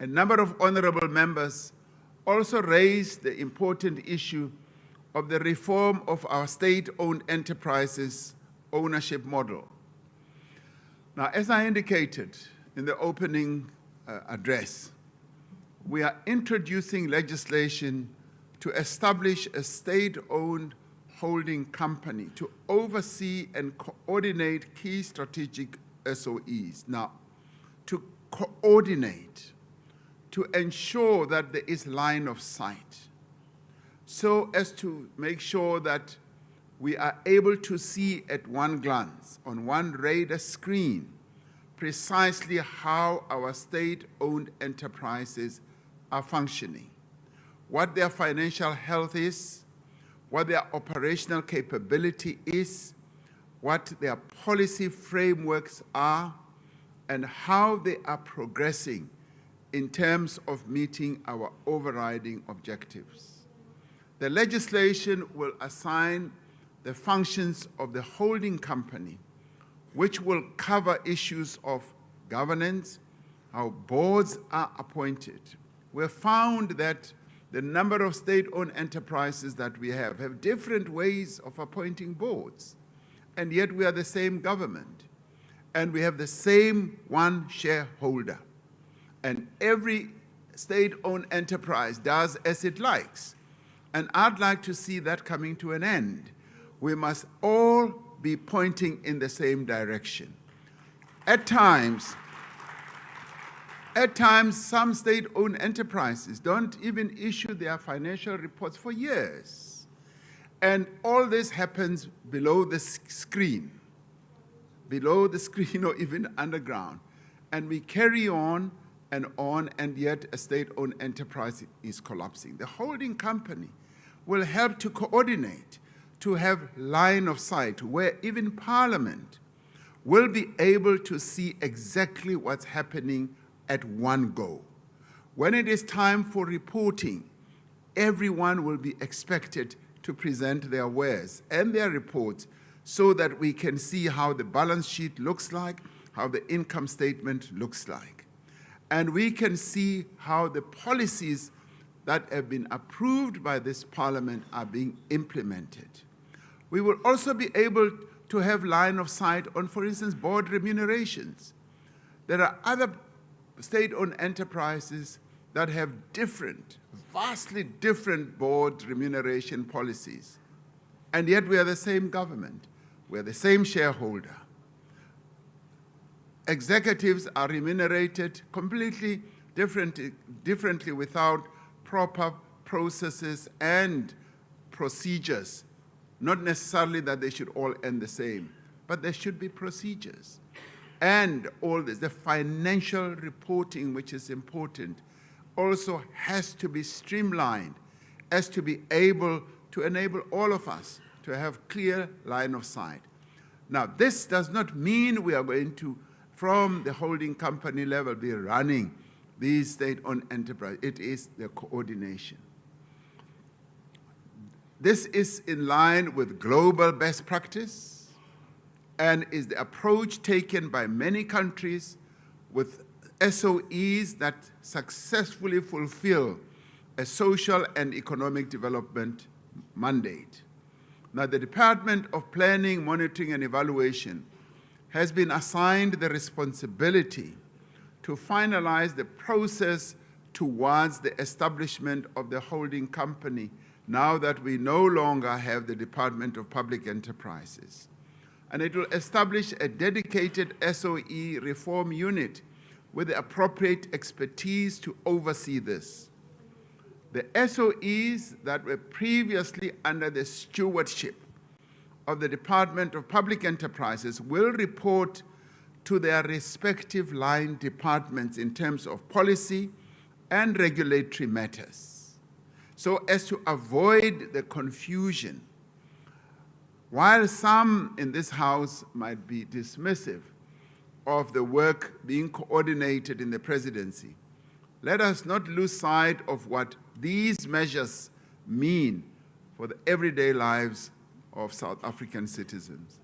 A number of honorable members also raised the important issue of the reform of our state-owned enterprises ownership model. Now, as I indicated in the opening address, we are introducing legislation to establish a state-owned holding company to oversee and coordinate key strategic SOEs. Now, to coordinate, to ensure that there is line of sight, so as to make sure that we are able to see at one glance, on one radar screen, precisely how our state-owned enterprises are functioning, what their financial health is, what their operational capability is, what their policy frameworks are, and how they are progressing in terms of meeting our overriding objectives. The legislation will assign the functions of the holding company, which will cover issues of governance, how boards are appointed. We found that the number of state-owned enterprises that we have different ways of appointing boards, and yet we are the same government, and we have the same one shareholder, and every state-owned enterprise does as it likes, and I'd like to see that coming to an end. We must all be pointing in the same direction. At times, some state-owned enterprises don't even issue their financial reports for years. And all this happens below the screen or even underground. And we carry on, and yet a state-owned enterprise is collapsing. The holding company will help to coordinate, to have line of sight, where even Parliament will be able to see exactly what's happening at one go. When it is time for reporting, everyone will be expected to present their wares and their reports so that we can see how the balance sheet looks like, how the income statement looks like. And we can see how the policies that have been approved by this Parliament are being implemented. We will also be able to have line of sight on, for instance, board remunerations. There are other state-owned enterprises that have different, vastly different board remuneration policies. And yet we are the same government. We are the same shareholder. Executives are remunerated completely differently without proper processes and procedures. Not necessarily that they should all end the same, but there should be procedures. And all this, the financial reporting, which is important, also has to be streamlined as to be able to enable all of us to have clear line of sight. Now, this does not mean we are going to, from the holding company level, be running these state-owned enterprises. It is the coordination. This is in line with global best practice and is the approach taken by many countries with SOEs that successfully fulfill a social and economic development mandate. Now, the Department of Planning, Monitoring and Evaluation has been assigned the responsibility to finalize the process towards the establishment of the holding company now that we no longer have the Department of Public Enterprises. And it will establish a dedicated SOE reform unit with the appropriate expertise to oversee this. The SOEs that were previously under the stewardship of the Department of Public Enterprises will report to their respective line departments in terms of policy and regulatory matters, so as to avoid the confusion. While some in this House might be dismissive of the work being coordinated in the presidency, let us not lose sight of what these measures mean for the everyday lives of South African citizens.